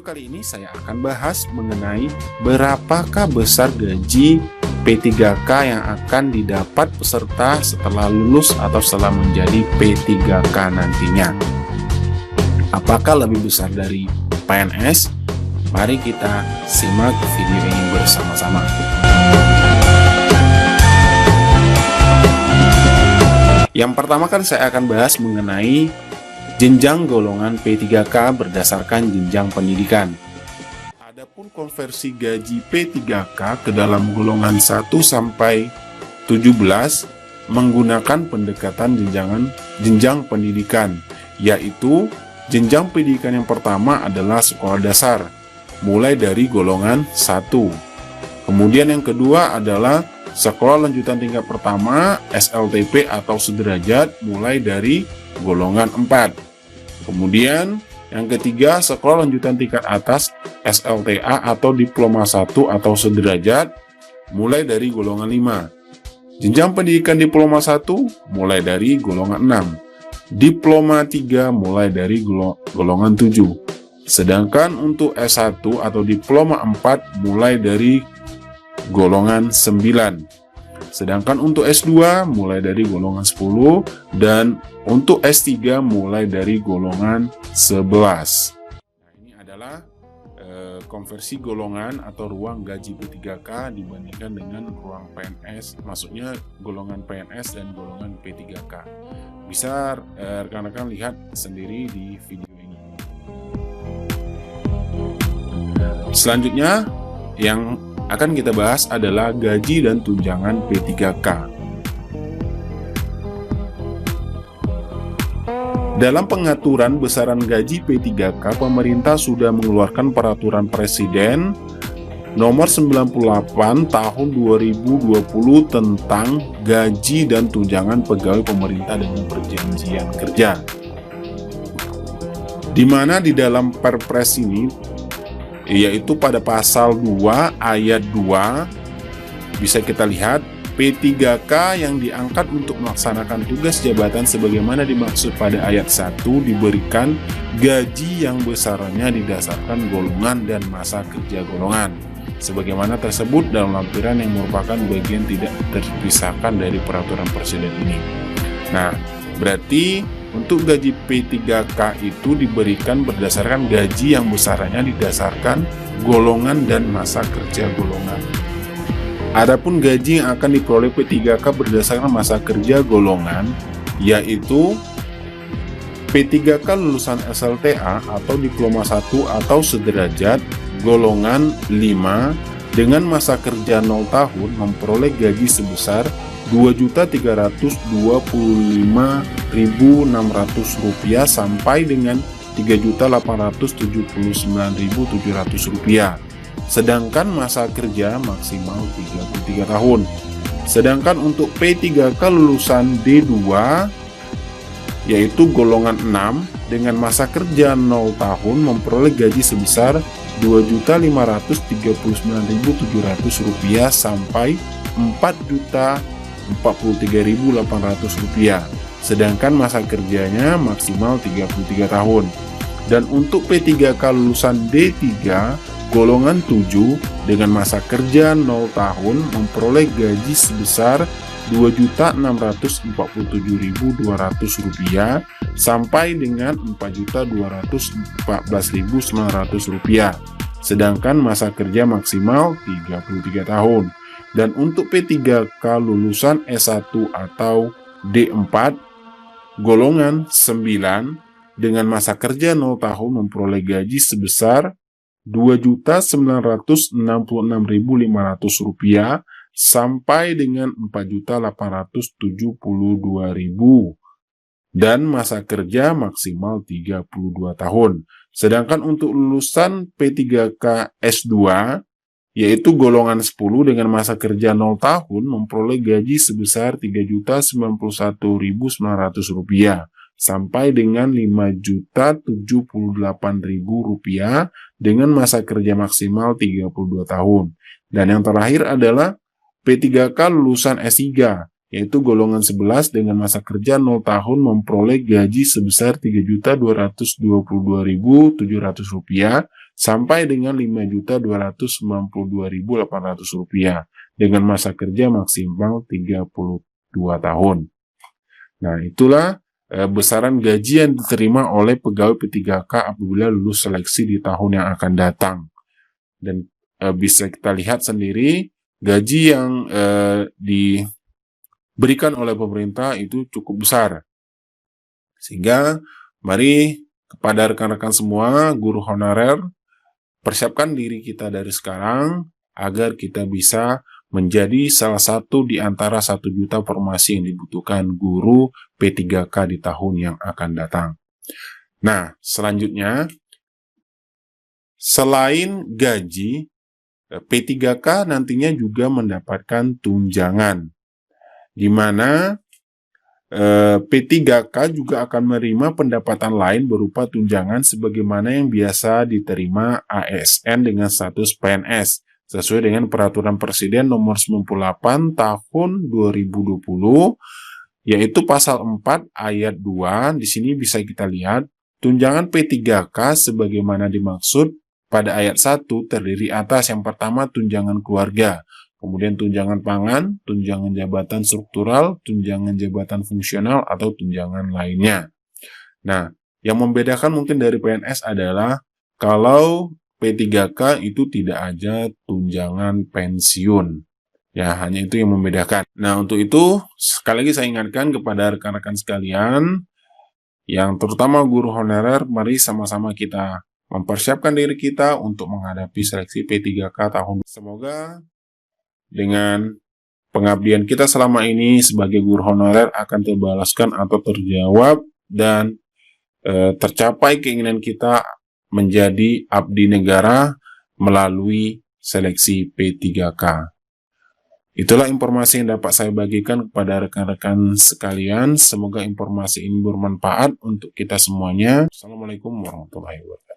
kali ini saya akan bahas mengenai berapakah besar gaji P3K yang akan didapat peserta setelah lulus atau setelah menjadi P3K nantinya. Apakah lebih besar dari PNS? Mari kita simak video ini bersama-sama. Yang pertama kan saya akan bahas mengenai jenjang golongan P3K berdasarkan jenjang pendidikan. Adapun konversi gaji P3K ke dalam golongan 1 sampai 17 menggunakan pendekatan jenjang pendidikan, yaitu jenjang pendidikan yang pertama adalah sekolah dasar, mulai dari golongan 1. Kemudian yang kedua adalah sekolah lanjutan tingkat pertama SLTP atau sederajat, mulai dari golongan 4. Kemudian yang ketiga, sekolah lanjutan tingkat atas SLTA atau diploma 1 atau sederajat, mulai dari golongan 5. Jenjang pendidikan diploma 1 mulai dari golongan 6. Diploma 3 mulai dari golongan 7. Sedangkan untuk S1 atau diploma 4 mulai dari golongan 9. Sedangkan untuk S2 mulai dari golongan 10 dan untuk S3 mulai dari golongan 11. Nah, ini adalah konversi golongan atau ruang gaji P3K dibandingkan dengan ruang PNS, maksudnya golongan PNS dan golongan P3K. Bisa rekan-rekan lihat sendiri di video ini. Selanjutnya yang akan kita bahas adalah gaji dan tunjangan P3K. Dalam pengaturan besaran gaji P3K, pemerintah sudah mengeluarkan peraturan Presiden nomor 98 tahun 2020 tentang gaji dan tunjangan pegawai pemerintah dengan perjanjian kerja. Di mana di dalam Perpres ini, yaitu pada pasal 2 ayat 2, bisa kita lihat P3K yang diangkat untuk melaksanakan tugas jabatan sebagaimana dimaksud pada ayat 1 diberikan gaji yang besarannya didasarkan golongan dan masa kerja golongan, sebagaimana tersebut dalam lampiran yang merupakan bagian tidak terpisahkan dari peraturan presiden ini. Nah, berarti untuk gaji P3K itu diberikan berdasarkan gaji yang besarannya didasarkan golongan dan masa kerja golongan. Adapun gaji yang akan diperoleh P3K berdasarkan masa kerja golongan, yaitu P3K lulusan SLTA atau diploma 1 atau sederajat golongan 5 dengan masa kerja 0 tahun memperoleh gaji sebesar Rp2.325.600 sampai dengan Rp3.879.700. Sedangkan masa kerja maksimal 33 tahun. Sedangkan untuk P3K lulusan D2 yaitu golongan 6 dengan masa kerja 0 tahun memperoleh gaji sebesar Rp2.539.700 sampai Rp4.043.800, sedangkan masa kerjanya maksimal 33 tahun. Dan untuk P3K lulusan D3 golongan 7 dengan masa kerja 0 tahun memperoleh gaji sebesar Rp2.647.200 sampai dengan Rp4.214.900, sedangkan masa kerja maksimal 33 tahun. Dan untuk P3K lulusan S1 atau D4 golongan 9 dengan masa kerja 0 tahun memperoleh gaji sebesar Rp2.966.500 sampai dengan Rp4.872.000 dan masa kerja maksimal 32 tahun. Sedangkan untuk lulusan P3K S2 yaitu golongan 10 dengan masa kerja 0 tahun memperoleh gaji sebesar Rp3.071.900 sampai dengan Rp5.078.000 dengan masa kerja maksimal 32 tahun. Dan yang terakhir adalah P3K lulusan S3 yaitu golongan 11 dengan masa kerja 0 tahun memperoleh gaji sebesar Rp3.222.700 sampai dengan Rp5.292.800 dengan masa kerja maksimal 32 tahun. Nah, itulah besaran gaji yang diterima oleh pegawai P3K apabila lulus seleksi di tahun yang akan datang. Dan bisa kita lihat sendiri, gaji yang diberikan oleh pemerintah itu cukup besar. Sehingga mari kepada rekan-rekan semua, guru honorer, persiapkan diri kita dari sekarang agar kita bisa menjadi salah satu di antara 1 juta formasi yang dibutuhkan guru P3K di tahun yang akan datang. Nah, selanjutnya, selain gaji, P3K nantinya juga mendapatkan tunjangan, di mana P3K juga akan menerima pendapatan lain berupa tunjangan sebagaimana yang biasa diterima ASN dengan status PNS sesuai dengan Peraturan Presiden Nomor 98 Tahun 2020, yaitu Pasal 4 Ayat 2. Di sini bisa kita lihat tunjangan P3K sebagaimana dimaksud pada ayat 1 terdiri atas yang pertama tunjangan keluarga, kemudian tunjangan pangan, tunjangan jabatan struktural, tunjangan jabatan fungsional, atau tunjangan lainnya. Nah, yang membedakan mungkin dari PNS adalah kalau P3K itu tidak ada tunjangan pensiun. Ya, hanya itu yang membedakan. Nah, untuk itu, sekali lagi saya ingatkan kepada rekan-rekan sekalian, yang terutama guru honorer, mari sama-sama kita mempersiapkan diri kita untuk menghadapi seleksi P3K tahun. Semoga dengan pengabdian kita selama ini sebagai guru honorer akan terbalaskan atau terjawab dan tercapai keinginan kita menjadi abdi negara melalui seleksi P3K. Itulah informasi yang dapat saya bagikan kepada rekan-rekan sekalian. Semoga informasi ini bermanfaat untuk kita semuanya. Assalamualaikum warahmatullahi wabarakatuh.